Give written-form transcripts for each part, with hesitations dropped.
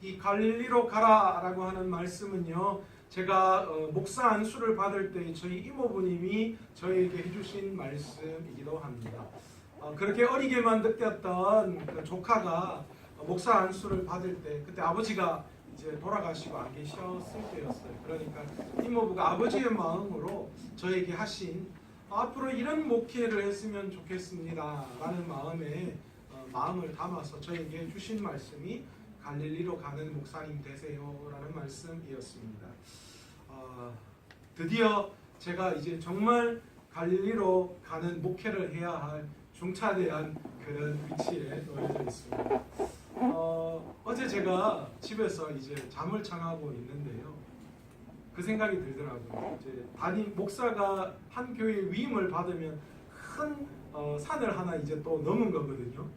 이 갈릴리로 가라라고 하는 말씀은요, 제가 목사 안수를 받을 때 저희 이모부님이 저에게 해주신 말씀이기도 합니다. 그렇게 어리게만 느꼈던 그 조카가 목사 안수를 받을 때, 그때 아버지가 이제 돌아가시고 안 계셨을 때였어요. 그러니까 이모부가 아버지의 마음으로 저에게 하신 앞으로 이런 목회를 했으면 좋겠습니다 라는 마음을 담아서 저에게 주신 말씀이 갈릴리로 가는 목사님 되세요 라는 말씀이었습니다. 드디어 제가 이제 정말 갈릴리로 가는 목회를 해야 할 중차대한 그런 위치에 놓여져 있습니다. 어제 제가 집에서 이제 잠을 청하고 있는데요, 그 생각이 들더라고요. 이제 담임 목사가 한 교회 위임을 받으면 큰 산을 하나 이제 또 넘은 거거든요.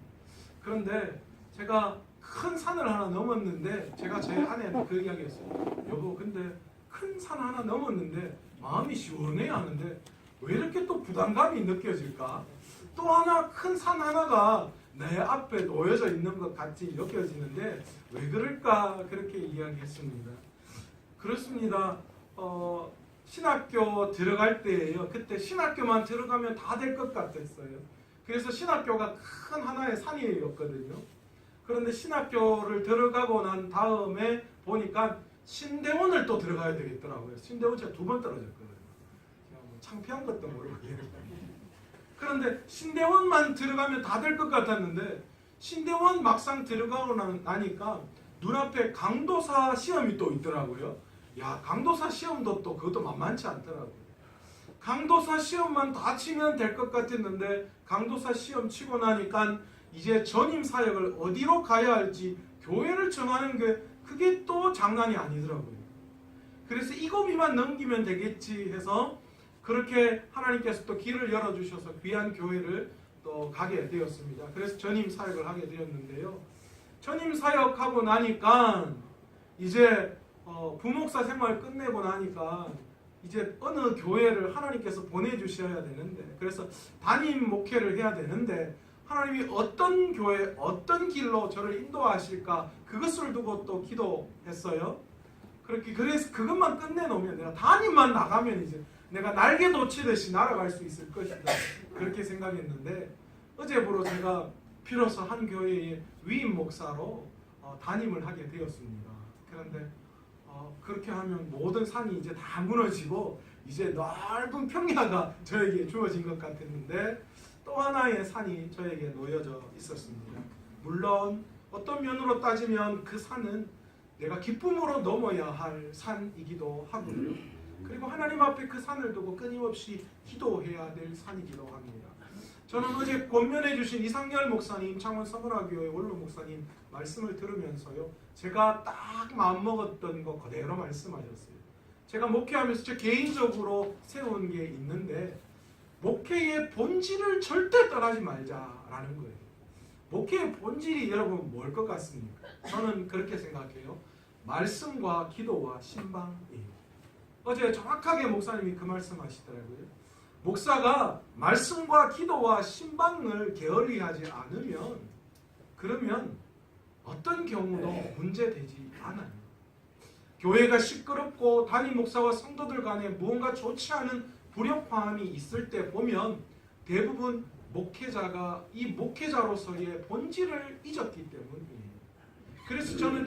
그런데 제가 큰 산을 하나 넘었는데, 제가 제 아내한테 그 이야기했어요. 여보, 근데 큰 산 하나 넘었는데 마음이 시원해야 하는데 왜 이렇게 또 부담감이 느껴질까? 또 하나 큰 산 하나가 내 앞에 놓여져 있는 것 같이 느껴지는데 왜 그럴까? 그렇게 이야기했습니다. 그렇습니다. 신학교 들어갈 때예요. 그때 신학교만 들어가면 다 될 것 같았어요. 그래서 신학교가 큰 하나의 산이었거든요. 그런데 신학교를 들어가고 난 다음에 보니까 신대원을 또 들어가야 되겠더라고요. 신대원 제가 2번 떨어졌거든요. 제가 뭐 창피한 것도 모르고. 그런데 신대원만 들어가면 다 될 것 같았는데, 신대원 막상 들어가고 나니까 눈앞에 강도사 시험이 또 있더라고요. 야, 강도사 시험도 또 그것도 만만치 않더라고요. 강도사 시험만 다 치면 될 것 같았는데, 강도사 시험 치고 나니까 이제 전임 사역을 어디로 가야 할지 교회를 정하는 게 그게 또 장난이 아니더라고요. 그래서 이 고비만 넘기면 되겠지 해서 그렇게 하나님께서 또 길을 열어주셔서 귀한 교회를 또 가게 되었습니다. 그래서 전임 사역을 하게 되었는데요. 전임 사역하고 나니까 이제 부목사 생활 끝내고 나니까 이제 어느 교회를 하나님께서 보내주셔야 되는데, 그래서 담임 목회를 해야 되는데 하나님이 어떤 교회, 어떤 길로 저를 인도하실까, 그것을 두고 또 기도했어요. 그래서 그것만 끝내놓으면, 내가 담임만 나가면 이제 내가 날개 놓치듯이 날아갈 수 있을 것이다, 그렇게 생각했는데, 어제부로 제가 비로소 한 교회의 위임 목사로 담임을 하게 되었습니다. 그런데 그렇게 하면 모든 산이 이제 다 무너지고 이제 넓은 평야가 저에게 주어진 것 같았는데, 또 하나의 산이 저에게 놓여져 있었습니다. 물론 어떤 면으로 따지면 그 산은 내가 기쁨으로 넘어야 할 산이기도 하고요. 그리고 하나님 앞에 그 산을 두고 끊임없이 기도해야 될 산이기도 합니다. 저는 어제 권면해 주신 이상열 목사님, 창원 서문화교회 원로 목사님 말씀을 들으면서요, 제가 딱 마음먹었던 거 그대로 말씀하셨어요. 제가 목회하면서 저 개인적으로 세운 게 있는데, 목회의 본질을 절대 떠나지 말자라는 거예요. 목회의 본질이 여러분 뭘 것 같습니까? 저는 그렇게 생각해요. 말씀과 기도와 신방이에요. 어제 정확하게 목사님이 그 말씀하시더라고요. 목사가 말씀과 기도와 신방을 게을리하지 않으면, 그러면 어떤 경우도 문제되지 않아요. 교회가 시끄럽고 담임 목사와 성도들 간에 무언가 좋지 않은 불협화음이 있을 때 보면 대부분 목회자가 이 목회자로서의 본질을 잊었기 때문이에요. 그래서 저는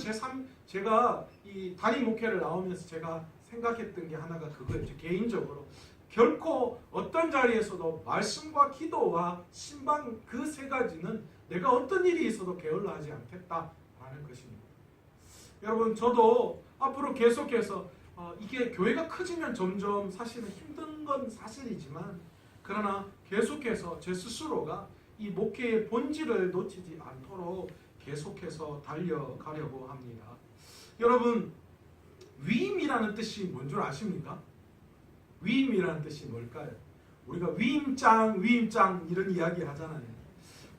제가 이 담임 목회를 나오면서 제가 생각했던 게 하나가 그거예요. 개인적으로 결코 어떤 자리에서도 말씀과 기도와 신방, 그 3가지는 내가 어떤 일이 있어도 게을러하지 않겠다라는 것입니다. 여러분, 저도 앞으로 계속해서 이게 교회가 커지면 점점 사실은 힘든 건 사실이지만, 그러나 계속해서 제 스스로가 이 목회의 본질을 놓치지 않도록 계속해서 달려가려고 합니다. 여러분, 위임이라는 뜻이 뭔 줄 아십니까? 위임이라는 뜻이 뭘까요? 우리가 위임장 이런 이야기 하잖아요.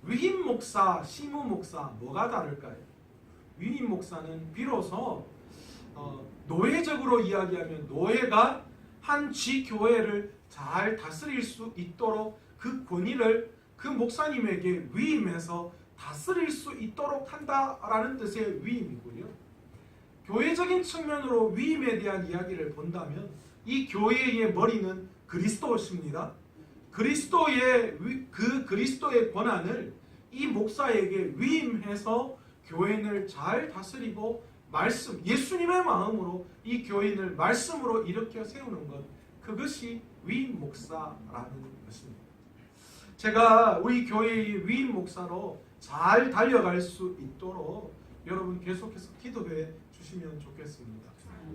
위임 목사, 시무 목사 뭐가 다를까요? 위임 목사는 비로소 노예적으로 이야기하면 노예가 한 지교회를 잘 다스릴 수 있도록 그 권위를 그 목사님에게 위임해서 다스릴 수 있도록 한다라는 뜻의 위임이고요. 교회적인 측면으로 위임에 대한 이야기를 본다면 이 교회의 머리는 그리스도십니다. 그리스도의 권한을 이 목사에게 위임해서 교인을 잘 다스리고 예수님의 마음으로 이 교인을 말씀으로 일으켜 세우는 것, 그것이 위임 목사라는 것입니다. 제가 우리 교회의 위임 목사로 잘 달려갈 수 있도록 여러분 계속해서 기도해 주시면 좋겠습니다.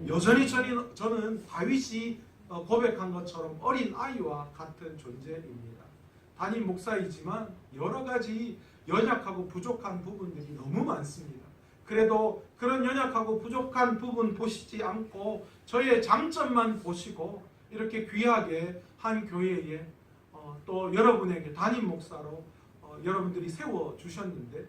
여전히 저는 다윗이 고백한 것처럼 어린 아이와 같은 존재입니다. 담임 목사이지만 여러 가지 연약하고 부족한 부분들이 너무 많습니다. 그래도 그런 연약하고 부족한 부분 보시지 않고 저의 장점만 보시고 이렇게 귀하게 한 교회에 또 여러분에게 담임 목사로 여러분들이 세워주셨는데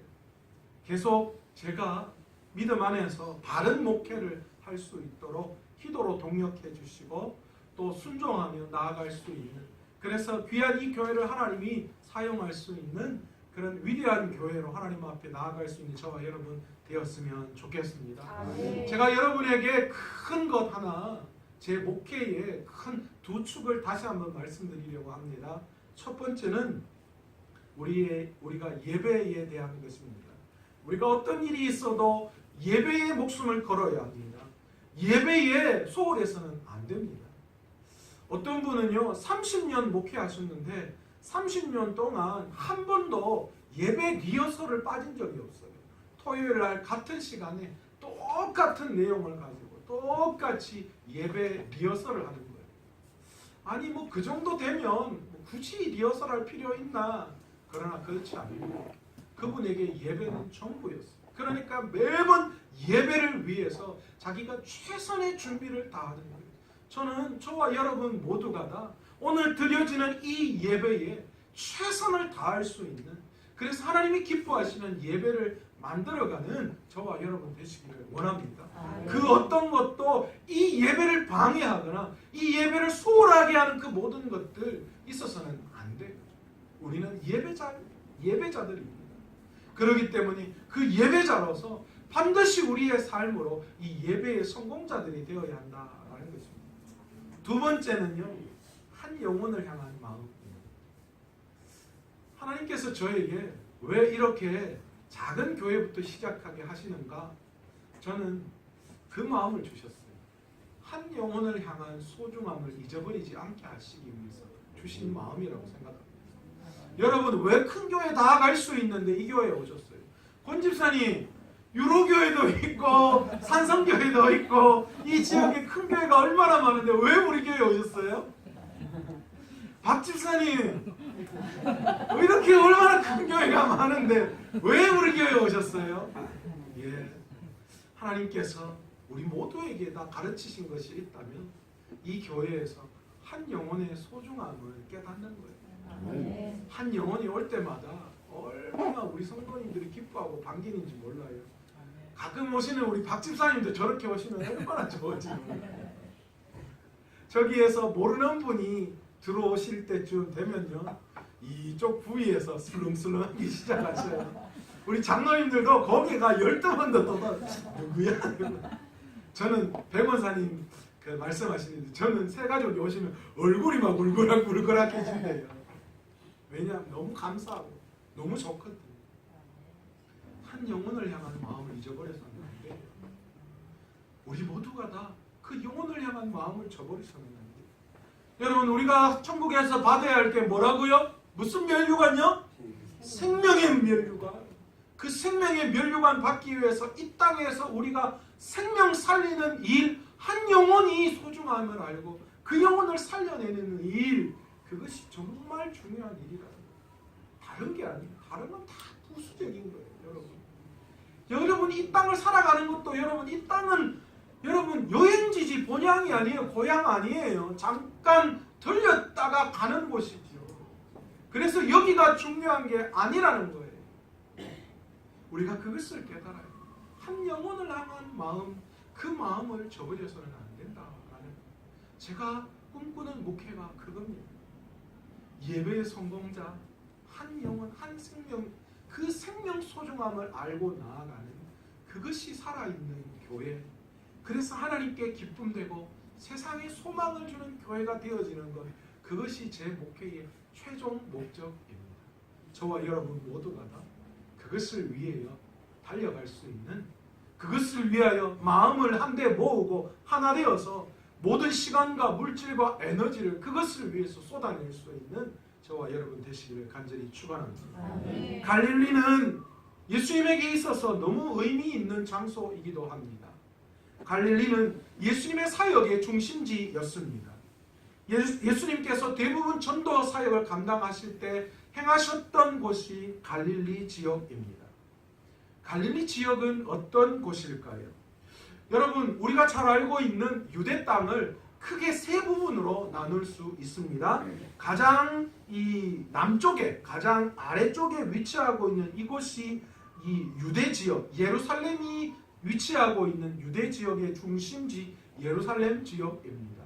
계속 제가 믿음 안에서 바른 목회를 할 수 있도록 기도로 동력해 주시고 또 순종하며 나아갈 수 있는, 그래서 귀한 이 교회를 하나님이 사용할 수 있는 그런 위대한 교회로 하나님 앞에 나아갈 수 있는 저와 여러분 되었으면 좋겠습니다. 아멘. 제가 여러분에게 큰 것 하나, 제 목회의 큰 두 축을 다시 한번 말씀드리려고 합니다. 첫 번째는 우리가 예배에 대한 것입니다. 우리가 어떤 일이 있어도 예배에 목숨을 걸어야 합니다. 예배에 소홀해서는 안 됩니다. 어떤 분은요 30년 목회하셨는데 30년 동안 한 번도 예배 리허설을 빠진 적이 없어요. 토요일 날 같은 시간에 똑같은 내용을 가지고 똑같이 예배 리허설을 하는 거예요. 아니 뭐 그 정도 되면 굳이 리허설할 필요 있나? 그러나 그렇지 않습니다. 그분에게 예배는 전부였어요. 그러니까 매번 예배를 위해서 자기가 최선의 준비를 다하는 거예요. 저는 저와 여러분 모두가 다 오늘 드려지는 이 예배에 최선을 다할 수 있는, 그래서 하나님이 기뻐하시는 예배를 만들어가는 저와 여러분 되시기를 원합니다. 그 어떤 것도 이 예배를 방해하거나 이 예배를 소홀하게 하는 그 모든 것들 있어서는 안 돼요. 우리는 예배자들입니다. 그렇기 때문에 그 예배자로서 반드시 우리의 삶으로 이 예배의 성공자들이 되어야 한다라는 것입니다. 두 번째는요, 한 영혼을 향한 마음. 하나님께서 저에게 왜 이렇게 작은 교회부터 시작하게 하시는가? 저는 그 마음을 주셨어요. 한 영혼을 향한 소중함을 잊어버리지 않게 하시기 위해서 주신 마음이라고 생각합니다. 여러분 왜 큰 교회 다 갈 수 있는데 이 교회에 오셨어요? 권 집사님, 유로교회도 있고 산성교회도 있고 이 지역에 큰 교회가 얼마나 많은데 왜 우리 교회에 오셨어요? 박 집사님, 이렇게 얼마나 큰 교회가 많은데 왜 우리 교회에 오셨어요? 예, 하나님께서 우리 모두에게 다 가르치신 것이 있다면 이 교회에서 한 영혼의 소중함을 깨닫는 거예요. 한 영혼이 올 때마다 얼마나 우리 성도님들이 기뻐하고 반기는지 몰라요. 가끔 오시는 우리 박 집사님도 저렇게 오시면 얼마나 좋을지 몰라요. 저기에서 모르는 분이 들어오실 때쯤 되면요, 이쪽 부위에서 슬렁슬렁하기 시작하셔요. 우리 장로님들도 거기가 12번도 떠다 누구야? 저는 백원사님 그 말씀하시는데 저는 새 가족이 오시면 얼굴이 막 울그락해진대요. 왜냐하면 너무 감사하고 너무 좋거든요. 한 영혼을 향한 마음을 잊어버려서는 안 돼요. 우리 모두가 다 그 영혼을 향한 마음을 저버리서는 안 돼요. 여러분 우리가 천국에서 받아야 할 게 뭐라고요? 무슨 면류관요? 생명의 면류관. 그 생명의 면류관 받기 위해서 이 땅에서 우리가 생명 살리는 일, 한 영혼이 소중함을 알고 그 영혼을 살려내는 일, 그것이 정말 중요한 일이라는 거예요. 다른 게 아니에요. 다른 건 다 부수적인 거예요, 여러분. 여러분 이 땅을 살아가는 것도 여러분 이 땅은 여러분 여행지지 본향이 아니에요. 고향 아니에요. 잠깐 들렸다가 가는 곳이죠. 그래서 여기가 중요한 게 아니라는 거예요. 우리가 그것을 깨달아요. 한 영혼을 향한 마음, 그 마음을 저버려서는 안 된다라는, 제가 꿈꾸는 목회가 그겁니다. 예배의 성공자, 한 영혼, 한 생명, 그 생명 소중함을 알고 나아가는, 그것이 살아있는 교회, 그래서 하나님께 기쁨되고 세상에 소망을 주는 교회가 되어지는 것, 그것이 제 목회의 최종 목적입니다. 저와 여러분 모두가 다 그것을 위하여 달려갈 수 있는, 그것을 위하여 마음을 한데 모으고 하나 되어서 모든 시간과 물질과 에너지를 그것을 위해서 쏟아낼 수 있는 저와 여러분 되시기를 간절히 축원합니다. 갈릴리는 예수님에게 있어서 너무 의미 있는 장소이기도 합니다. 갈릴리는 예수님의 사역의 중심지였습니다. 예수님께서 대부분 전도 사역을 감당하실 때 행하셨던 곳이 갈릴리 지역입니다. 갈릴리 지역은 어떤 곳일까요? 여러분, 우리가 잘 알고 있는 유대 땅을 크게 세 부분으로 나눌 수 있습니다. 가장 이 남쪽에, 가장 아래쪽에 위치하고 있는 이곳이 이 유대 지역, 예루살렘이 위치하고 있는 유대 지역의 중심지 예루살렘 지역입니다.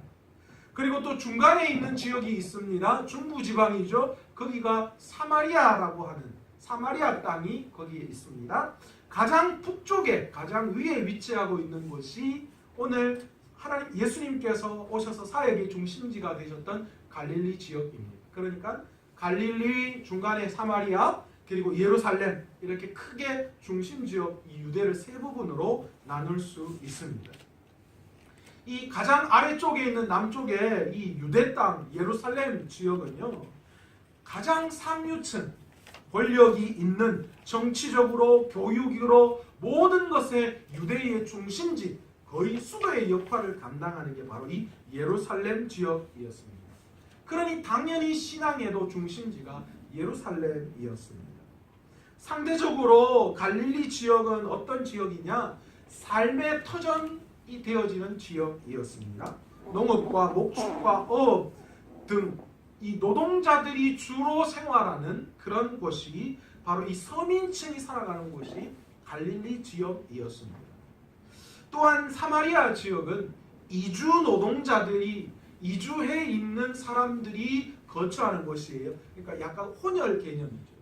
그리고 또 중간에 있는 지역이 있습니다. 중부지방이죠. 거기가 사마리아라고 하는 사마리아 땅이 거기에 있습니다. 가장 북쪽에, 가장 위에 위치하고 있는 곳이 오늘 하나님 예수님께서 오셔서 사역의 중심지가 되셨던 갈릴리 지역입니다. 그러니까 갈릴리, 중간에 사마리아, 그리고 예루살렘, 이렇게 크게 중심지역 이 유대를 세 부분으로 나눌 수 있습니다. 이 가장 아래쪽에 있는 남쪽에 이 유대 땅 예루살렘 지역은요, 가장 상류층, 권력이 있는, 정치적으로 교육으로 모든 것의 유대의 중심지, 거의 수도의 역할을 감당하는 게 바로 이 예루살렘 지역이었습니다. 그러니 당연히 신앙에도 중심지가 예루살렘이었습니다. 상대적으로 갈릴리 지역은 어떤 지역이냐? 삶의 터전이 되어지는 지역이었습니다. 농업과 목축과 어업 등 이 노동자들이 주로 생활하는 그런 곳이 바로 이 서민층이 살아가는 곳이 갈릴리 지역이었습니다. 또한 사마리아 지역은 이주 노동자들이, 이주해 있는 사람들이 거주하는 곳이에요. 그러니까 약간 혼혈 개념이죠.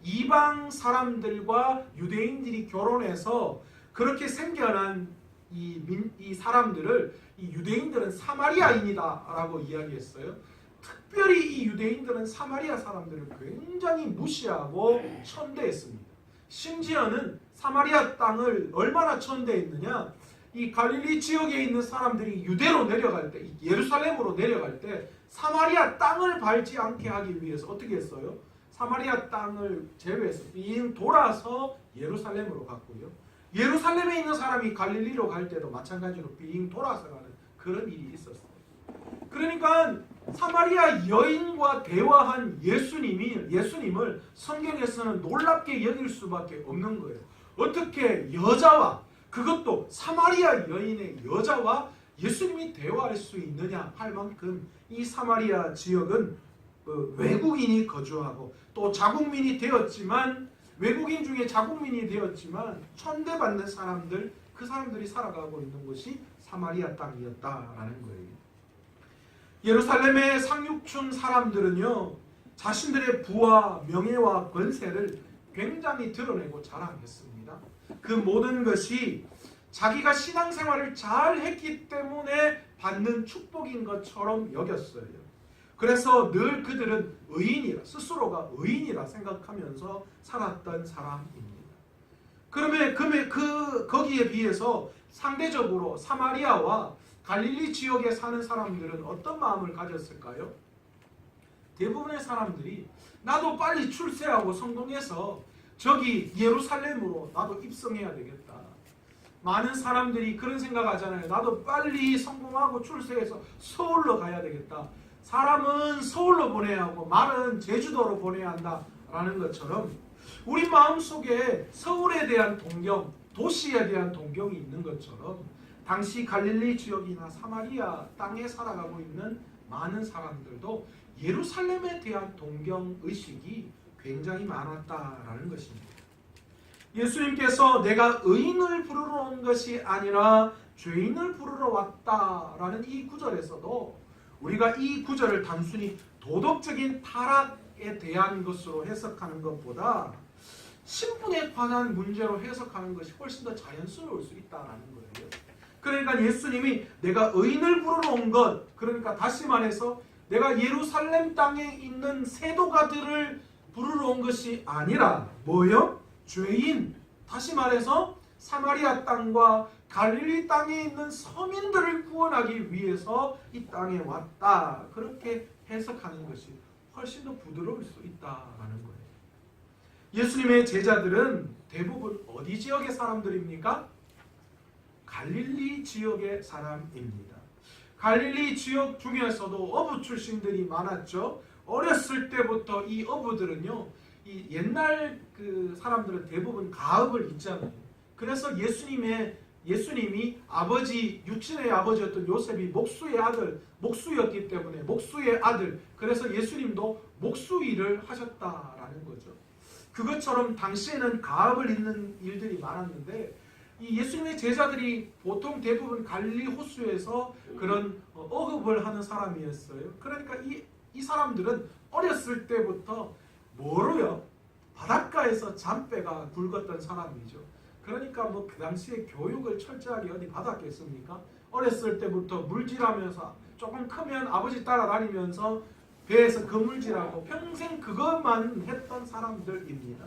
이방 사람들과 유대인들이 결혼해서 그렇게 생겨난 이 사람들을 이 유대인들은 사마리아인이다라고 이야기했어요. 특별히 이 유대인들은 사마리아 사람들을 굉장히 무시하고 천대했습니다. 심지어는 사마리아 땅을 얼마나 천대했느냐? 이 갈릴리 지역에 있는 사람들이 유대로 내려갈 때, 예루살렘으로 내려갈 때 사마리아 땅을 밟지 않게 하기 위해서 어떻게 했어요? 사마리아 땅을 제외해서 빙 돌아서 예루살렘으로 갔고요. 예루살렘에 있는 사람이 갈릴리로 갈 때도 마찬가지로 빙 돌아서 가는 그런 일이 있었어요. 그러니까 사마리아 여인과 대화한 예수님을 성경에서는 놀랍게 여길 수밖에 없는 거예요. 어떻게 여자와, 그것도 사마리아 여인의 여자와 예수님이 대화할 수 있느냐 할 만큼 이 사마리아 지역은 외국인이 거주하고 또 자국민이 되었지만, 외국인 중에 자국민이 되었지만 천대받는 사람들, 그 사람들이 살아가고 있는 곳이 사마리아 땅이었다라는 거예요. 예루살렘의 상류층 사람들은요, 자신들의 부와 명예와 권세를 굉장히 드러내고 자랑했습니다. 그 모든 것이 자기가 신앙생활을 잘 했기 때문에 받는 축복인 것처럼 여겼어요. 그래서 늘 그들은 의인이라, 스스로가 의인이라 생각하면서 살았던 사람입니다. 그러면 거기에 비해서 상대적으로 사마리아와 갈릴리 지역에 사는 사람들은 어떤 마음을 가졌을까요? 대부분의 사람들이 나도 빨리 출세하고 성공해서 저기 예루살렘으로 나도 입성해야 되겠다. 많은 사람들이 그런 생각하잖아요. 나도 빨리 성공하고 출세해서 서울로 가야 되겠다. 사람은 서울로 보내야 하고 말은 제주도로 보내야 한다라는 것처럼 우리 마음속에 서울에 대한 동경, 도시에 대한 동경이 있는 것처럼 당시 갈릴리 지역이나 사마리아 땅에 살아가고 있는 많은 사람들도 예루살렘에 대한 동경의식이 굉장히 많았다라는 것입니다. 예수님께서 내가 의인을 부르러 온 것이 아니라 죄인을 부르러 왔다라는 이 구절에서도 우리가 이 구절을 단순히 도덕적인 타락에 대한 것으로 해석하는 것보다 신분에 관한 문제로 해석하는 것이 훨씬 더 자연스러울 수 있다는 거예요. 그러니까 예수님이 내가 의인을 부르러 온 것, 그러니까 다시 말해서 내가 예루살렘 땅에 있는 세도가들을 부르러 온 것이 아니라 뭐요? 죄인, 다시 말해서 사마리아 땅과 갈릴리 땅에 있는 서민들을 구원하기 위해서 이 땅에 왔다. 그렇게 해석하는 것이 훨씬 더 부드러울 수 있다라는 거예요. 예수님의 제자들은 대부분 어디 지역의 사람들입니까? 갈릴리 지역의 사람입니다. 갈릴리 지역 중에서도 어부 출신들이 많았죠. 어렸을 때부터 이 어부들은요, 이 옛날 그 사람들은 대부분 가업을 있잖아요. 그래서 예수님이 아버지, 육신의 아버지였던 요셉이 목수의 아들, 목수였기 때문에 목수의 아들, 그래서 예수님도 목수 일을 하셨다라는 거죠. 그것처럼 당시에는 가업을 잇는 일들이 많았는데 이 예수님의 제자들이 보통 대부분 갈릴리 호수에서 그런 어업을 하는 사람이었어요. 그러니까 이 사람들은 어렸을 때부터 뭐로요? 바닷가에서 잔배가 굵었던 사람이죠. 그러니까 뭐 그 당시에 교육을 철저하게 어디 받았겠습니까? 어렸을 때부터 물질하면서 조금 크면 아버지 따라다니면서 배에서 그물질하고 평생 그것만 했던 사람들입니다.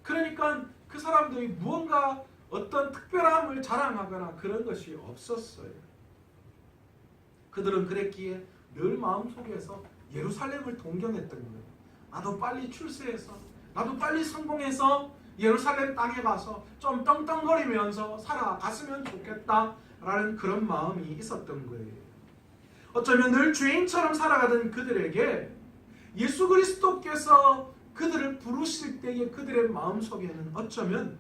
그러니까 그 사람들이 무언가 어떤 특별함을 자랑하거나 그런 것이 없었어요. 그들은 그랬기에 늘 마음속에서 예루살렘을 동경했던 거예요. 나도 빨리 출세해서, 나도 빨리 성공해서 예루살렘 땅에 가서 좀 떵떵거리면서 살아갔으면 좋겠다라는 그런 마음이 있었던 거예요. 어쩌면 늘 죄인처럼 살아가던 그들에게 예수 그리스도께서 그들을 부르실 때의 그들의 마음속에는 어쩌면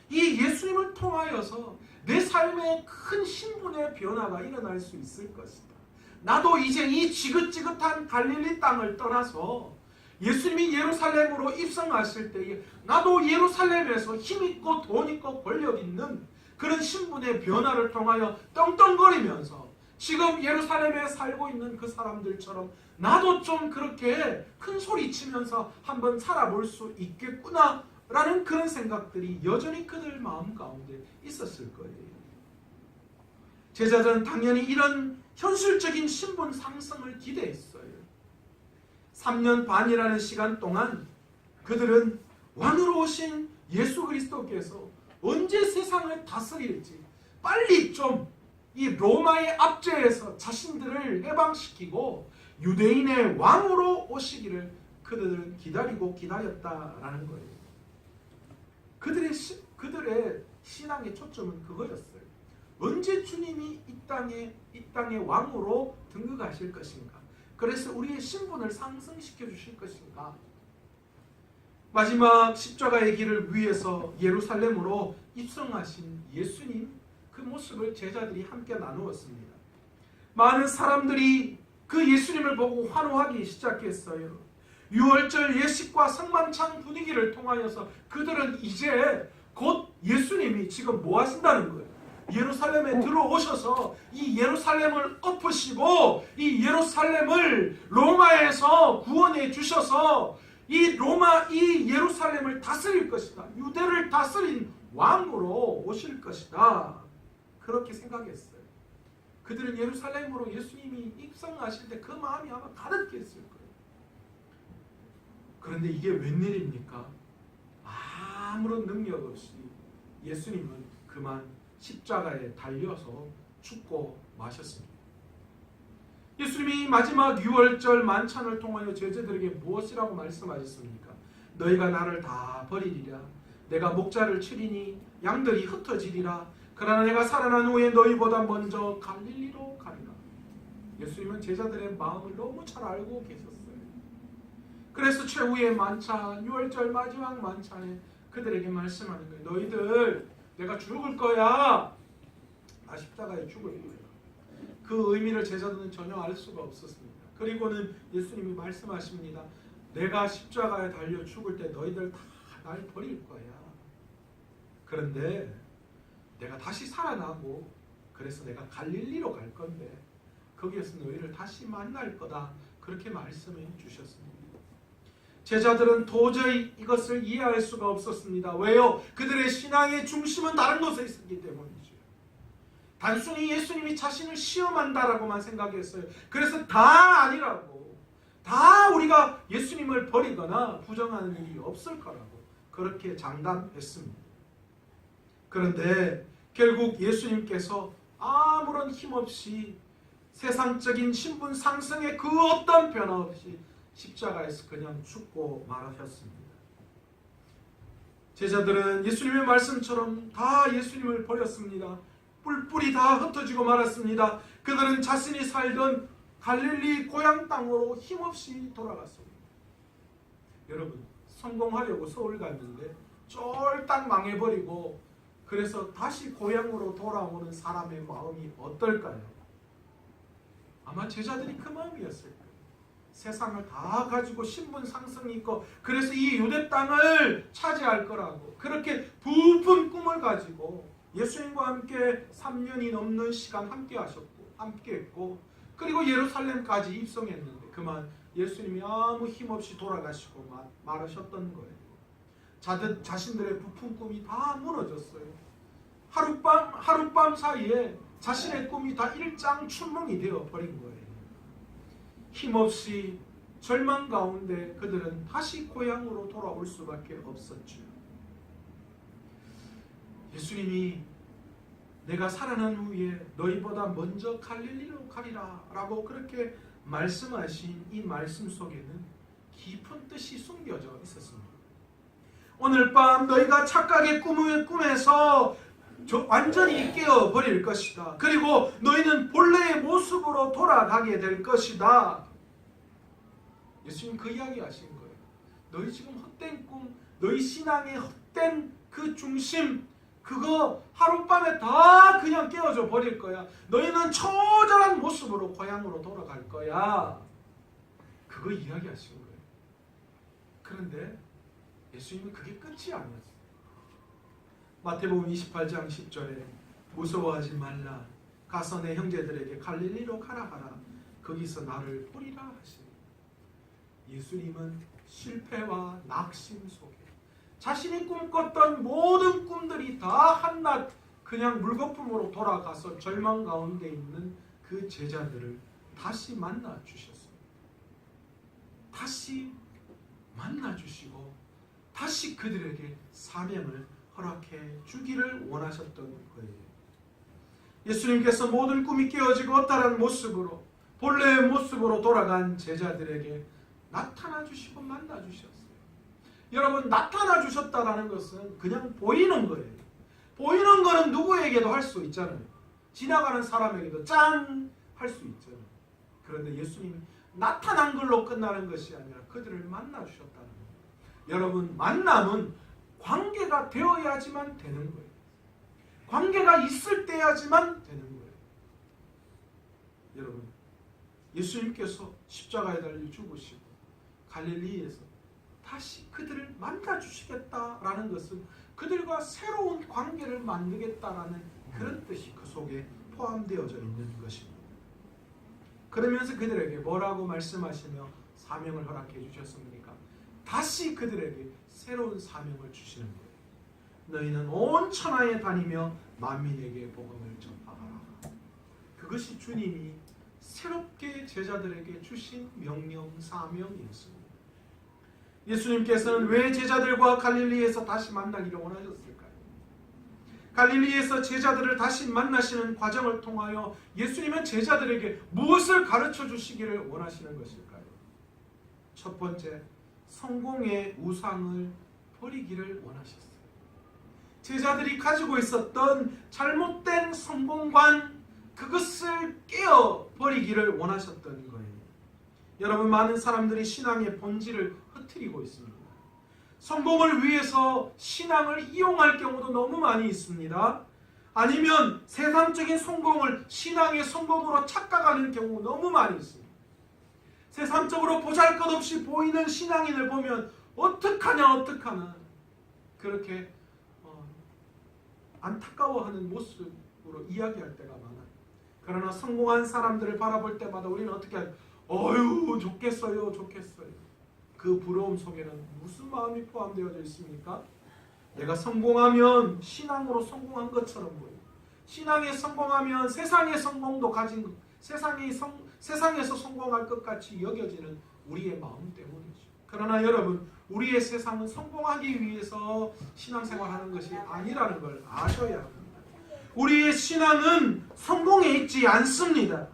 이 예수님을 통하여서 내 삶에 큰 신분의 변화가 일어날 수 있을 것이다. 나도 이제 이 지긋지긋한 갈릴리 땅을 떠나서 예수님이 예루살렘으로 입성하실 때에 나도 예루살렘에서 힘있고 돈있고 권력있는 그런 신분의 변화를 통하여 떵떵거리면서 지금 예루살렘에 살고 있는 그 사람들처럼 나도 좀 그렇게 큰 소리 치면서 한번 살아볼 수 있겠구나 라는 그런 생각들이 여전히 그들 마음 가운데 있었을 거예요. 제자들은 당연히 이런 현실적인 신분 상승을 기대했어요. 3년 반이라는 시간 동안 그들은 왕으로 오신 예수 그리스도께서 언제 세상을 다스릴지 빨리 좀 이 로마의 압제에서 자신들을 해방시키고 유대인의 왕으로 오시기를 그들은 기다리고 기다렸다라는 거예요. 그들의 신앙의 초점은 그거였어요. 언제 주님이 이 땅의 왕으로 등극하실 것인가? 그래서 우리의 신분을 상승시켜 주실 것인가? 마지막 십자가의 길을 위해서 예루살렘으로 입성하신 예수님, 그 모습을 제자들이 함께 나누었습니다. 많은 사람들이 그 예수님을 보고 환호하기 시작했어요. 유월절 예식과 성만찬 분위기를 통하여서 그들은 이제 곧 예수님이 지금 뭐 하신다는 거예요? 예루살렘에 들어오셔서 이 예루살렘을 엎으시고 이 예루살렘을 로마에서 구원해 주셔서 이 예루살렘을 다스릴 것이다. 유대를 다스린 왕으로 오실 것이다. 그렇게 생각했어요. 그들은 예루살렘으로 예수님이 입성하실 때 그 마음이 아마 가득했을 거예요. 그런데 이게 웬일입니까? 아무런 능력 없이 예수님은 그만 십자가에 달려서 죽고 마셨습니다. 예수님이 마지막 유월절 만찬을 통하여 제자들에게 무엇이라고 말씀하셨습니까? 너희가 나를 다 버리리라. 내가 목자를 치리니 양들이 흩어지리라. 그러나 내가 살아난 후에 너희보다 먼저 갈릴리로 가리라. 예수님은 제자들의 마음을 너무 잘 알고 계셨어요. 그래서 최후의 만찬, 유월절 마지막 만찬에 그들에게 말씀하는 거예요. 너희들 내가 죽을 거야. 나 십자가에 죽을 거야. 그 의미를 제자들은 전혀 알 수가 없었습니다. 그리고는 예수님이 말씀하십니다. 내가 십자가에 달려 죽을 때 너희들 다 날 버릴 거야. 그런데 내가 다시 살아나고 그래서 내가 갈릴리로 갈 건데 거기에서 너희를 다시 만날 거다. 그렇게 말씀해 주셨습니다. 제자들은 도저히 이것을 이해할 수가 없었습니다. 왜요? 그들의 신앙의 중심은 다른 곳에 있었기 때문이죠. 단순히 예수님이 자신을 시험한다라고만 생각했어요. 그래서 다 아니라고, 다 우리가 예수님을 버리거나 부정하는 일이 없을 거라고 그렇게 장담했습니다. 그런데 결국 예수님께서 아무런 힘없이 세상적인 신분 상승의 그 어떤 변화 없이 십자가에서 그냥 죽고 말하셨습니다. 제자들은 예수님의 말씀처럼 다 예수님을 버렸습니다. 뿔뿔이 다 흩어지고 말았습니다. 그들은 자신이 살던 갈릴리 고향 땅으로 힘없이 돌아갔습니다. 여러분, 성공하려고 서울 갔는데 쫄딱 망해버리고 그래서 다시 고향으로 돌아오는 사람의 마음이 어떨까요? 아마 제자들이 그 마음이었을 거예요. 세상을 다 가지고 신분 상승이 있고 그래서 이 유대 땅을 차지할 거라고 그렇게 부푼 꿈을 가지고 예수님과 함께 3년이 넘는 시간 함께 하셨고 함께 했고 그리고 예루살렘까지 입성했는데 그만 예수님이 아무 힘없이 돌아가시고 말하셨던 거예요. 자신들의 부푼 꿈이 다 무너졌어요. 하룻밤 사이에 자신의 꿈이 다 일장춘몽이 되어버린 거예요. 힘없이 절망 가운데 그들은 다시 고향으로 돌아올 수밖에 없었죠. 예수님이 내가 살아난 후에 너희보다 먼저 갈릴리로 가리라 라고 그렇게 말씀하신 이 말씀 속에는 깊은 뜻이 숨겨져 있었습니다. 오늘 밤 너희가 착각의 꿈에서 완전히 깨어버릴 것이다. 그리고 너희는 본래의 모습으로 돌아가게 될 것이다. 예수님 그 이야기 하신 거예요. 너희 지금 헛된 꿈, 너희 신앙의 헛된 그 중심, 그거 하룻밤에 다 그냥 깨어져 버릴 거야. 너희는 처절한 모습으로 고향으로 돌아갈 거야. 그거 이야기 하신 거예요. 그런데 예수님은 그게 끝이 아니었어요. 마태복음 28장 10절에 무서워하지 말라. 가서 내 형제들에게 갈릴리로 가라 하라. 거기서 나를 보리라 하시니. 예수님은 실패와 낙심 속에 자신이 꿈꿨던 모든 꿈들이 다 한낱 그냥 물거품으로 돌아가서 절망 가운데 있는 그 제자들을 다시 만나 주셨습니다. 다시 만나 주시고 다시 그들에게 사명을 허락해 주기를 원하셨던 거예요. 예수님께서 모든 꿈이 깨어지고 허탈한 모습으로 본래의 모습으로 돌아간 제자들에게 나타나 주시고 만나 주셨어요. 여러분, 나타나 주셨다라는 것은 그냥 보이는 거예요. 보이는 거는 누구에게도 할 수 있잖아요. 지나가는 사람에게도 짠! 할 수 있잖아요. 그런데 예수님이 나타난 걸로 끝나는 것이 아니라 그들을 만나 주셨다는 거예요. 여러분, 만남은 관계가 되어야지만 되는 거예요. 관계가 있을 때야지만 되는 거예요. 여러분, 예수님께서 십자가에 달려 죽으시고 갈릴리에서 다시 그들을 만나 주시겠다라는 것은 그들과 새로운 관계를 만들겠다라는 그런 뜻이 그 속에 포함되어져 있는 것입니다. 그러면서 그들에게 뭐라고 말씀하시며 사명을 허락해 주셨습니까? 다시 그들에게 새로운 사명을 주시는 거예요. 너희는 온 천하에 다니며 만민에게 복음을 전파하라. 그것이 주님이 새롭게 제자들에게 주신 명령, 사명이었습니다. 예수님께서는 왜 제자들과 갈릴리에서 다시 만나기를 원하셨을까요? 갈릴리에서 제자들을 다시 만나시는 과정을 통하여 예수님은 제자들에게 무엇을 가르쳐 주시기를 원하시는 것일까요? 첫 번째, 성공의 우상을 버리기를 원하셨어요. 제자들이 가지고 있었던 잘못된 성공관, 그것을 깨어버리기를 원하셨던 거예요. 여러분, 많은 사람들이 신앙의 본질을 흐트리고 있습니다. 성공을 위해서 신앙을 이용할 경우도 너무 많이 있습니다. 아니면 세상적인 성공을 신앙의 성공으로 착각하는 경우 너무 많이 있습니다. 세상적으로 보잘것없이 보이는 신앙인을 보면 어떡하냐 그렇게 안타까워하는 모습으로 이야기할 때가 많아요. 그러나 성공한 사람들을 바라볼 때마다 우리는 어떻게 해요? 어휴, 좋겠어요. 그 부러움 속에는 무슨 마음이 포함되어져 있습니까? 내가 성공하면 신앙으로 성공한 것처럼 보여요. 신앙에 성공하면 세상의 성공도 가진 세상에서 성공할 것 같이 여겨지는 우리의 마음 때문이죠. 그러나 여러분, 우리의 세상은 성공하기 위해서 신앙생활하는 것이 아니라는 걸 아셔야 합니다. 우리의 신앙은 성공에 있지 않습니다.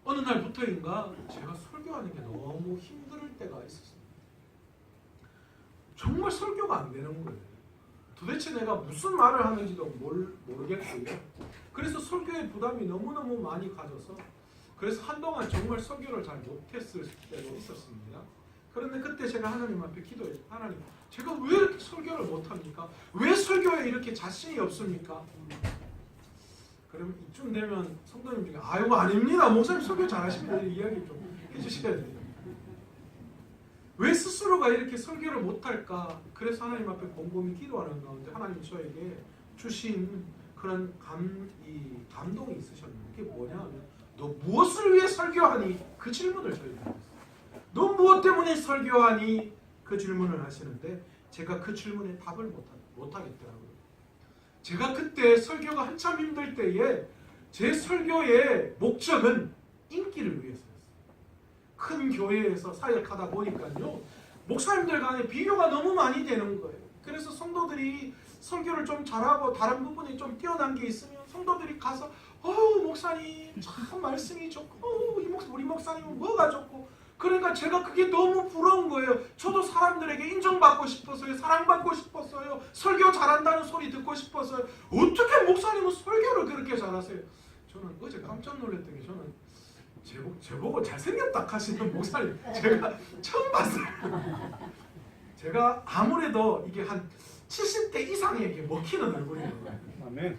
어느 날부터인가 제가 설교하는 게 너무 힘들 때가 있었습니다. 정말 설교가 안 되는 거예요. 도대체 내가 무슨 말을 하는지도 모르겠고요. 그래서 설교의 부담이 너무너무 많이 가져서 그래서 한동안 정말 설교를 잘 못했을 때도 있었습니다. 그런데 그때 제가 하나님 앞에 기도했어요. 하나님, 제가 왜 이렇게 설교를 못합니까? 왜 설교에 이렇게 자신이 없습니까? 그럼 이쯤 되면 성도님 중에 아이고 아닙니다. 목사님 설교 잘하십니다. 이야기 좀 해주셔야 돼요. 왜 스스로가 이렇게 설교를 못할까? 그래서 하나님 앞에 곰곰이 기도하는 가운데 하나님 저에게 주신 그런 감동이 있으셨는데 그게 뭐냐면 너 무엇을 위해 설교하니? 그 질문을 저에게 했어요. 너 무엇 때문에 설교하니? 그 질문을 하시는데 제가 그 질문에 답을 못하겠더라고요. 제가 그때 설교가 한참 힘들 때에 제 설교의 목적은 인기를 위해서였어요. 큰 교회에서 사역하다 보니까요. 목사님들 간에 비교가 너무 많이 되는 거예요. 그래서 성도들이 설교를 좀 잘하고 다른 부분에 좀 뛰어난 게 있으면 성도들이 가서 목사님 참 말씀이 좋고 우리 목사님은 뭐가 좋고 그러니까 제가 그게 너무 부러운 거예요. 저도 사람들에게 인정받고 싶었어요. 사랑받고 싶었어요. 설교 잘한다는 소리 듣고 싶었어요. 어떻게 목사님은 설교를 그렇게 잘하세요? 저는 어제 깜짝 놀랐던 게 저는 제보고 잘생겼다 하시는 목사님 제가 처음 봤어요. 제가 아무래도 이게 한 70대 이상에게 먹히는 얼굴이에요. 아멘.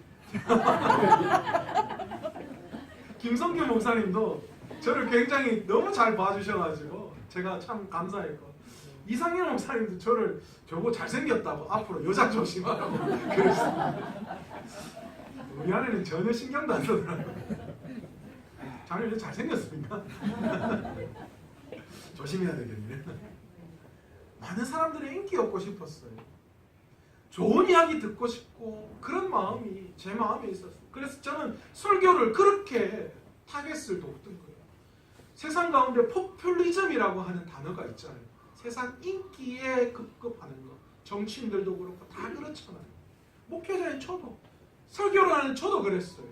김성규 목사님도 저를 굉장히 너무 잘 봐주셔가지고 제가 참 감사했고 이상현 목사님도 저를 저보고 잘생겼다고 앞으로 여자 조심하라고 그랬습니다. 우리 아내는 전혀 신경도 안 쓰더라고요. 자네 잘생겼습니까? 조심해야 되겠네. 많은 사람들의 인기 얻고 싶었어요. 좋은 이야기 듣고 싶고 그런 마음이 제 마음에 있었어요. 그래서 저는 설교를 그렇게 타겟을 뒀던 거예요. 세상 가운데 포퓰리즘이라고 하는 단어가 있잖아요. 세상 인기에 급급하는 거. 정치인들도 그렇고 다 그렇잖아요. 목회자인 저도 설교를 하는 저도 그랬어요.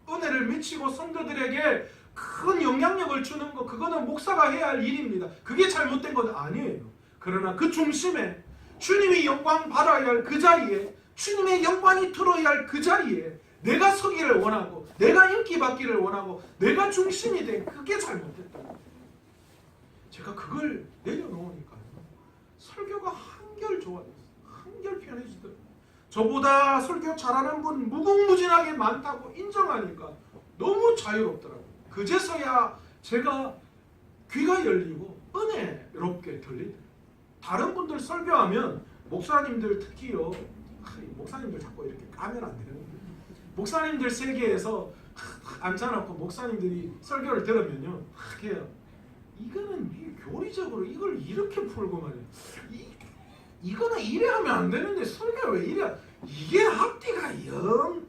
은혜를 미치고 성도들에게 큰 영향력을 주는 거 그거는 목사가 해야 할 일입니다. 그게 잘못된 건 아니에요. 그러나 그 중심에 주님이 영광 받아야 할 그 자리에 주님의 영광이 들어야 할 그 자리에 내가 서기를 원하고 내가 인기 받기를 원하고 내가 중심이 된 그게 잘못됐다. 제가 그걸 내려놓으니까요. 설교가 한결 좋아졌어요. 한결 편해지더라고요. 저보다 설교 잘하는 분 무궁무진하게 많다고 인정하니까 너무 자유롭더라고요. 그제서야 제가 귀가 열리고 은혜롭게 들리더라고요. 다른 분들 설교하면 목사님들 특히요. 목사님들 자꾸 이렇게 까면 안 되는 거예요. 목사님들 세계에서 앉아놓고 목사님들이 설교를 들으면요. 해요. 이거는 교리적으로 이걸 이렇게 풀고 말이에요. 이거는 이래 하면 안 되는데 설교 왜 이래? 이게 앞뒤가 영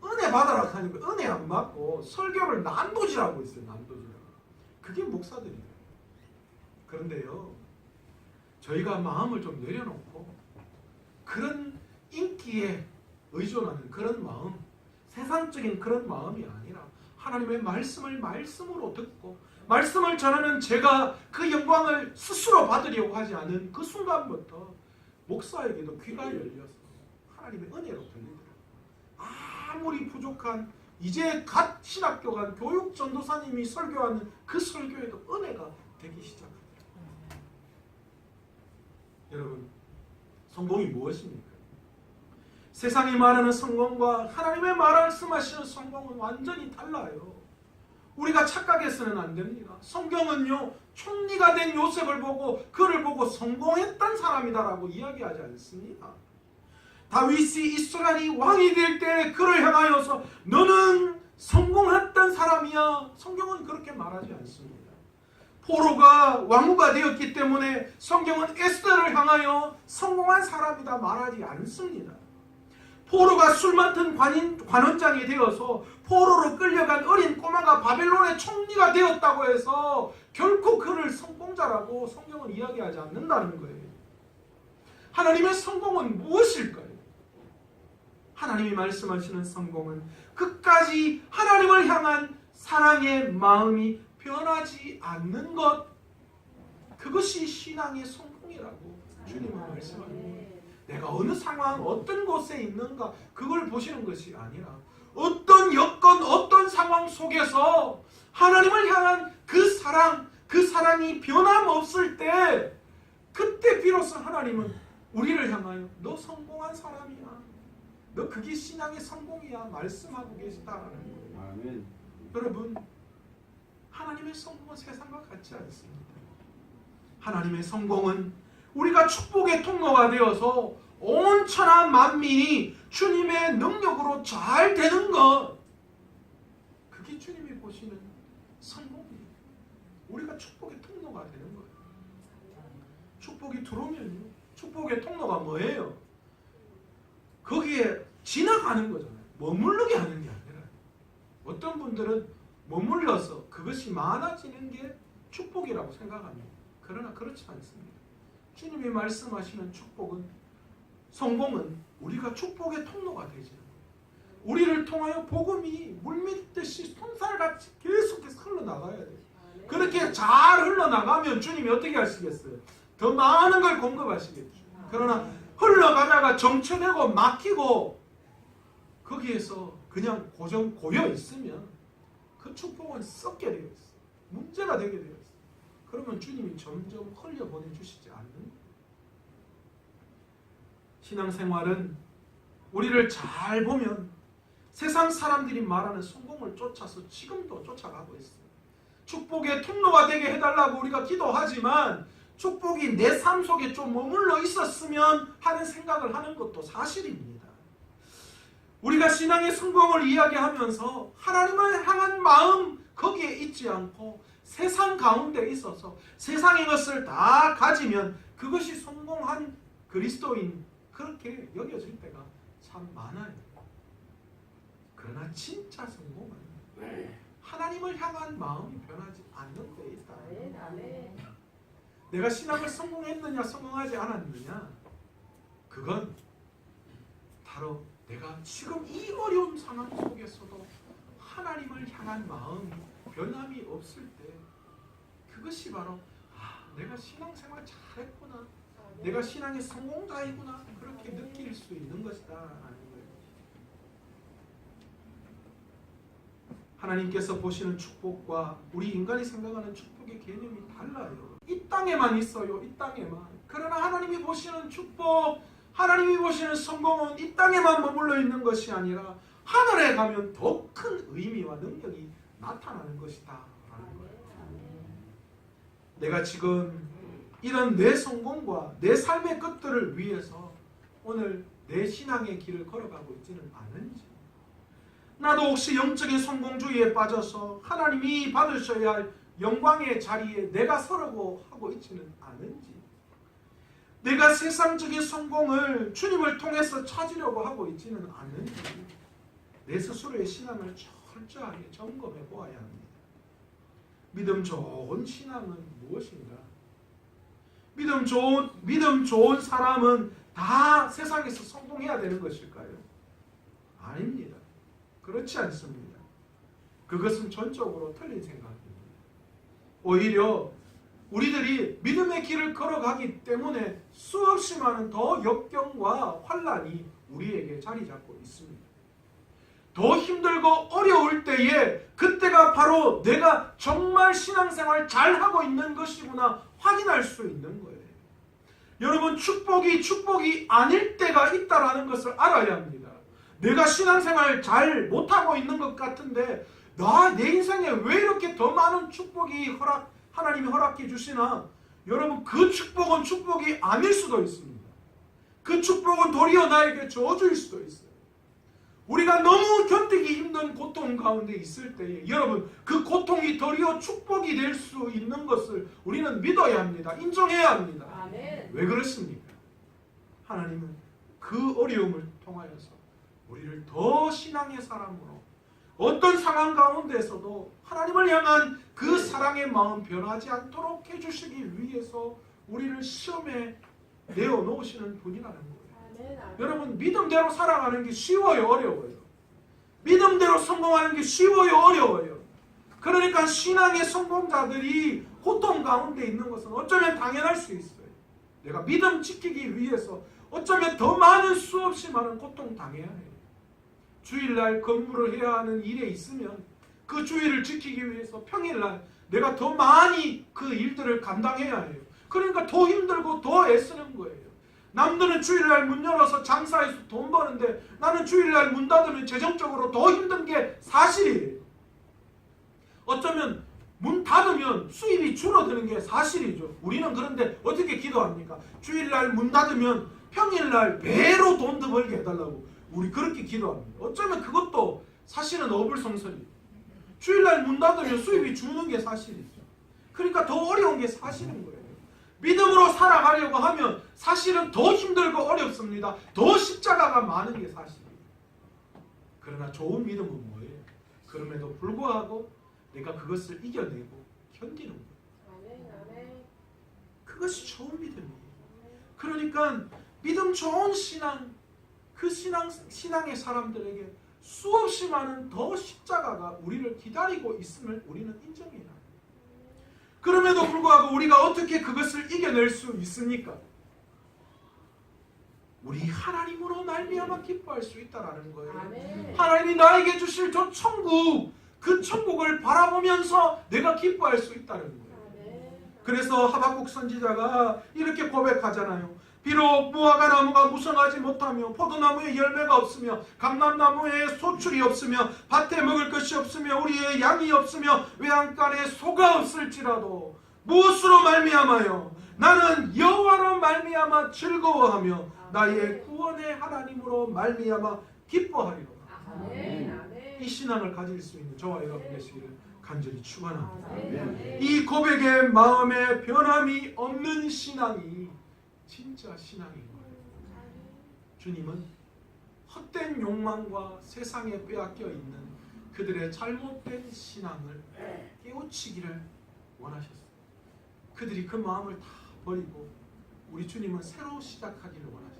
은혜 받아라 하니까 은혜 안 받고 설교를 난도질하고 있어요. 난도질하고. 그게 목사들이에요. 그런데요. 저희가 마음을 좀 내려놓고 그런 인기에 의존하는 그런 마음, 세상적인 그런 마음이 아니라 하나님의 말씀을 말씀으로 듣고 말씀을 전하는 제가 그 영광을 스스로 받으려고 하지 않은 그 순간부터 목사에게도 귀가 열려서 하나님의 은혜로 들리더라고요. 아무리 부족한 이제 갓 신학교 간 교육 전도사님이 설교하는 그 설교에도 은혜가 되기 시작합니다. 여러분, 성공이 무엇입니까? 세상이 말하는 성공과 하나님의 말씀하시는 성공은 완전히 달라요. 우리가 착각해서는 안 됩니다. 성경은요, 총리가 된 요셉을 보고 그를 보고 성공했던 사람이다라고 이야기하지 않습니다. 다윗이 이스라엘이 왕이 될 때 그를 향하여서 너는 성공했던 사람이야. 성경은 그렇게 말하지 않습니다. 포로가 왕후가 되었기 때문에 성경은 에스더를 향하여 성공한 사람이다 말하지 않습니다. 포로가 술 맡은 관원장이 되어서 포로로 끌려간 어린 꼬마가 바벨론의 총리가 되었다고 해서 결코 그를 성공자라고 성경은 이야기하지 않는다는 거예요. 하나님의 성공은 무엇일까요? 하나님이 말씀하시는 성공은 끝까지 하나님을 향한 사랑의 마음이 변하지 않는 것, 그것이 신앙의 성공이라고 주님은 말씀합니다. 내가 어느 상황, 어떤 곳에 있는가 그걸 보시는 것이 아니라 어떤 여건, 어떤 상황 속에서 하나님을 향한 그 사랑이 변함없을 때, 그때 비로소 하나님은 우리를 향하여 너 성공한 사람이야, 너 그게 신앙의 성공이야 말씀하고 계시다라는 거예요. 아멘. 여러분, 하나님의 성공은 세상과 같지 않습니다. 하나님의 성공은 우리가 축복의 통로가 되어서 온 천하 만민이 주님의 능력으로 잘 되는 것, 그게 주님이 보시는 성공이에요. 우리가 축복의 통로가 되는 거예요. 축복이 들어오면요, 축복의 통로가 뭐예요? 거기에 지나가는 거잖아요. 머무르게 하는 게 아니라. 어떤 분들은 머물러서 그것이 많아지는 게 축복이라고 생각합니다. 그러나 그렇지 않습니다. 주님이 말씀하시는 축복은, 성공은 우리가 축복의 통로가 되지는 거예요. 우리를 통하여 복음이 물밀듯이 솜살같이 계속해서 흘러나가야 돼요. 그렇게 잘 흘러나가면 주님이 어떻게 하시겠어요? 더 많은 걸 공급하시겠죠. 그러나 흘러가다가 정체되고 막히고 거기에서 그냥 고여 있으면 그 축복은 썩게 되어 있어요. 문제가 되게 되어 있어요. 그러면 주님이 점점 흘려보내주시지 않는 거예요. 신앙생활은 우리를 잘 보면 세상 사람들이 말하는 성공을 쫓아서 지금도 쫓아가고 있어요. 축복의 통로가 되게 해달라고 우리가 기도하지만 축복이 내 삶 속에 좀 머물러 있었으면 하는 생각을 하는 것도 사실입니다. 우리가 신앙의 성공을 이야기하면서 하나님을 향한 마음 거기에 있지 않고 세상 가운데 있어서 세상의 것을 다 가지면 그것이 성공한 그리스도인, 그렇게 여겨질 때가 참 많아요. 그러나 진짜 성공은 하나님을 향한 마음이 변하지 않는 데 있다. 내가 신앙을 성공했느냐 성공하지 않았느냐, 그건 바로 내가 지금 이 어려운 상황 속에서도 하나님을 향한 마음이 변함이 없을 때, 그것이 바로 내가 신앙생활 잘했구나, 내가 신앙의 성공자이구나, 그렇게 느낄 수 있는 것이다 라는 거예요. 하나님께서 보시는 축복과 우리 인간이 생각하는 축복의 개념이 달라요. 이 땅에만 있어요. 이 땅에만. 그러나 하나님이 보시는 축복, 하나님이 보시는 성공은 이 땅에만 머물러 있는 것이 아니라 하늘에 가면 더 큰 의미와 능력이 나타나는 것이다 라는 거예요. 내가 지금 이런 내 성공과 내 삶의 것들을 위해서 오늘 내 신앙의 길을 걸어가고 있지는 않은지, 나도 혹시 영적인 성공주의에 빠져서 하나님이 받으셔야 할 영광의 자리에 내가 서려고 하고 있지는 않은지, 내가 세상적인 성공을 주님을 통해서 찾으려고 하고 있지는 않은지, 내 스스로의 신앙을 철저하게 점검해 보아야 합니다. 믿음 좋은 신앙은 무엇인가? 믿음 좋은 사람은 다 세상에서 성공해야 되는 것일까요? 아닙니다. 그렇지 않습니다. 그것은 전적으로 틀린 생각입니다. 오히려 우리들이 믿음의 길을 걸어가기 때문에 수없이 많은 더 역경과 환난이 우리에게 자리 잡고 있습니다. 더 힘들고 어려울 때에 그때가 바로 내가 정말 신앙생활 잘하고 있는 것이구나 확인할 수 있는 거예요. 여러분, 축복이 아닐 때가 있다라는 것을 알아야 합니다. 내가 신앙생활 잘 못하고 있는 것 같은데 내 인생에 왜 이렇게 더 많은 축복이 하나님이 허락해 주시나? 여러분, 그 축복은 축복이 아닐 수도 있습니다. 그 축복은 도리어 나에게 저주일 수도 있어요. 우리가 너무 견디기 힘든 고통 가운데 있을 때에 여러분, 그 고통이 도리어 축복이 될 수 있는 것을 우리는 믿어야 합니다. 인정해야 합니다. 아멘. 왜 그렇습니까? 하나님은 그 어려움을 통하여서 우리를 더 신앙의 사람으로 어떤 상황 가운데서도 하나님을 향한 그 사랑의 마음 변하지 않도록 해주시기 위해서 우리를 시험에 내어놓으시는 분이라는 거예요. 여러분, 믿음대로 살아가는 게 쉬워요, 어려워요? 믿음대로 성공하는 게 쉬워요, 어려워요? 그러니까 신앙의 성공자들이 고통 가운데 있는 것은 어쩌면 당연할 수 있어요. 내가 믿음 지키기 위해서 어쩌면 더 많은 수없이 많은 고통 당해야 해요. 주일날 근무를 해야 하는 일에 있으면 그 주일을 지키기 위해서 평일날 내가 더 많이 그 일들을 감당해야 해요. 그러니까 더 힘들고 더 애쓰는 거예요. 남들은 주일날 문 열어서 장사해서 돈 버는데 나는 주일날 문 닫으면 재정적으로 더 힘든 게 사실이에요. 어쩌면 문 닫으면 수입이 줄어드는 게 사실이죠. 우리는 그런데 어떻게 기도합니까? 주일날 문 닫으면 평일날 배로 돈 더 벌게 해달라고 우리 그렇게 기도합니다. 어쩌면 그것도 사실은 어불성설이에요. 주일날 문 닫으면 수입이 주는 게 사실이죠. 그러니까 더 어려운 게 사실인 거예요. 믿음으로 살아가려고 하면 사실은 더 힘들고 어렵습니다. 더 십자가가 많은 게 사실이에요. 그러나 좋은 믿음은 뭐예요? 그럼에도 불구하고 내가 그것을 이겨내고 견디는 거예요. 그것이 좋은 믿음이에요. 그러니까 믿음 좋은 신앙, 그 신앙의 사람들에게 수없이 많은 더 십자가가 우리를 기다리고 있음을 우리는 인정해야 해요. 그럼에도 불구하고 우리가 어떻게 그것을 이겨낼 수 있습니까? 우리 하나님으로 말미암아 기뻐할 수 있다라는 거예요. 아멘. 하나님이 나에게 주실 저 천국, 그 천국을 바라보면서 내가 기뻐할 수 있다는 거예요. 아멘. 그래서 하박국 선지자가 이렇게 고백하잖아요. 비록 무화과 나무가 무성하지 못하며 포도나무에 열매가 없으며 감람나무에 소출이 없으며 밭에 먹을 것이 없으며 우리의 양이 없으며 외양간에 소가 없을지라도 무엇으로 말미암아요? 나는 여호와로 말미암아 즐거워하며 나의 구원의 하나님으로 말미암아 기뻐하리로다. 이 신앙을 가질 수 있는 저와 여러분 되시기를 간절히 축원합니다. 이 고백의 마음에 변함이 없는 신앙이 진짜 신앙인 거예요. 주님은 헛된 욕망과 세상에 빼앗겨 있는 그들의 잘못된 신앙을 깨우치기를 원하셨어요. 그들이 그 마음을 다 버리고 우리 주님은 새로 시작하기를 원하셨어요.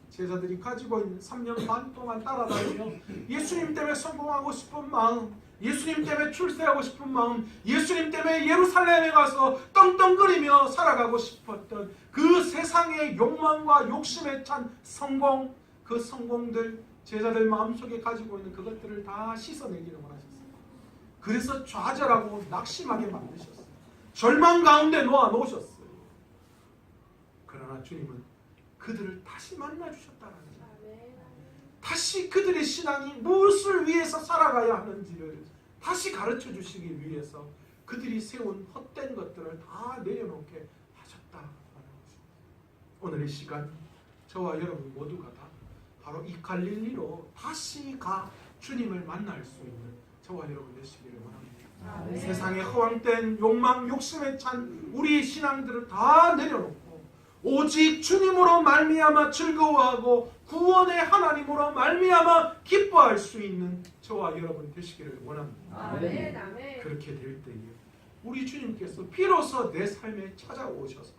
제자들이 가지고 있는 3년 반 동안 따라다니며 예수님 때문에 성공하고 싶은 마음, 예수님 때문에 출세하고 싶은 마음, 예수님 때문에 예루살렘에 가서 떵떵거리며 살아가고 싶었던 그 세상의 욕망과 욕심에 찬 성공, 그 성공들, 제자들 마음속에 가지고 있는 그것들을 다 씻어내기를 원하셨어요. 그래서 좌절하고 낙심하게 만드셨어요. 절망 가운데 놓아놓으셨어요. 그러나 주님은 그들을 다시 만나주셨다는 거예요. 다시 그들의 신앙이 무엇을 위해서 살아가야 하는지를 다시 가르쳐 주시기 위해서 그들이 세운 헛된 것들을 다 내려놓게 하셨다는 것입니다. 오늘 이 시간 저와 여러분 모두가 다 바로 이 갈릴리로 다시 가 주님을 만날 수 있는 저와 여러분 되시기를 원합니다. 세상의 허황된 욕망, 욕심에 찬 우리의 신앙들을 다 내려놓고 오직 주님으로 말미암아 즐거워하고 구원의 하나님으로 말미암아 기뻐할 수 있는 저와 여러분 되시기를 원합니다. 아멘, 아멘. 그렇게 될 때에 우리 주님께서 비로소 내 삶에 찾아오셔서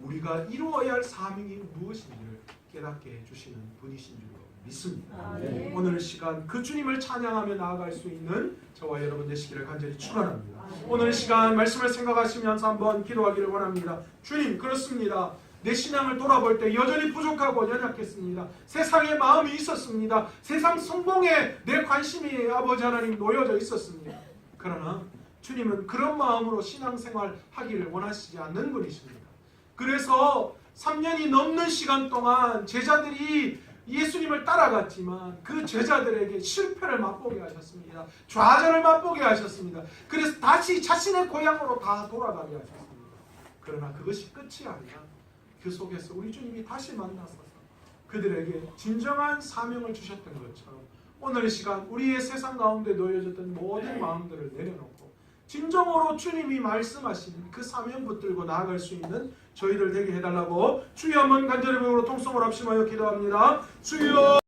우리가 이루어야 할 사명이 무엇인지를 깨닫게 해주시는 분이신 줄로 믿습니다. 아멘. 오늘 시간 그 주님을 찬양하며 나아갈 수 있는 저와 여러분 되시기를 간절히 축원합니다. 오늘 시간 말씀을 생각하시면서 한번 기도하기를 원합니다. 주님, 그렇습니다. 내 신앙을 돌아볼 때 여전히 부족하고 연약했습니다. 세상에 마음이 있었습니다. 세상 성공에 내 관심이 아버지 하나님 놓여져 있었습니다. 그러나 주님은 그런 마음으로 신앙생활 하기를 원하시지 않는 분이십니다. 그래서 3년이 넘는 시간 동안 제자들이 예수님을 따라갔지만 그 제자들에게 실패를 맛보게 하셨습니다. 좌절을 맛보게 하셨습니다. 그래서 다시 자신의 고향으로 다 돌아가게 하셨습니다. 그러나 그것이 끝이 아니라 그 속에서 우리 주님이 다시 만나서 그들에게 진정한 사명을 주셨던 것처럼 오늘 이 시간 우리의 세상 가운데 놓여졌던 모든 마음들을 내려놓고 진정으로 주님이 말씀하신 그 사명 붙들고 나아갈 수 있는 저희들 되게 해달라고 주여 한번 간절히 부르고 통성을 합심하여 기도합니다. 주여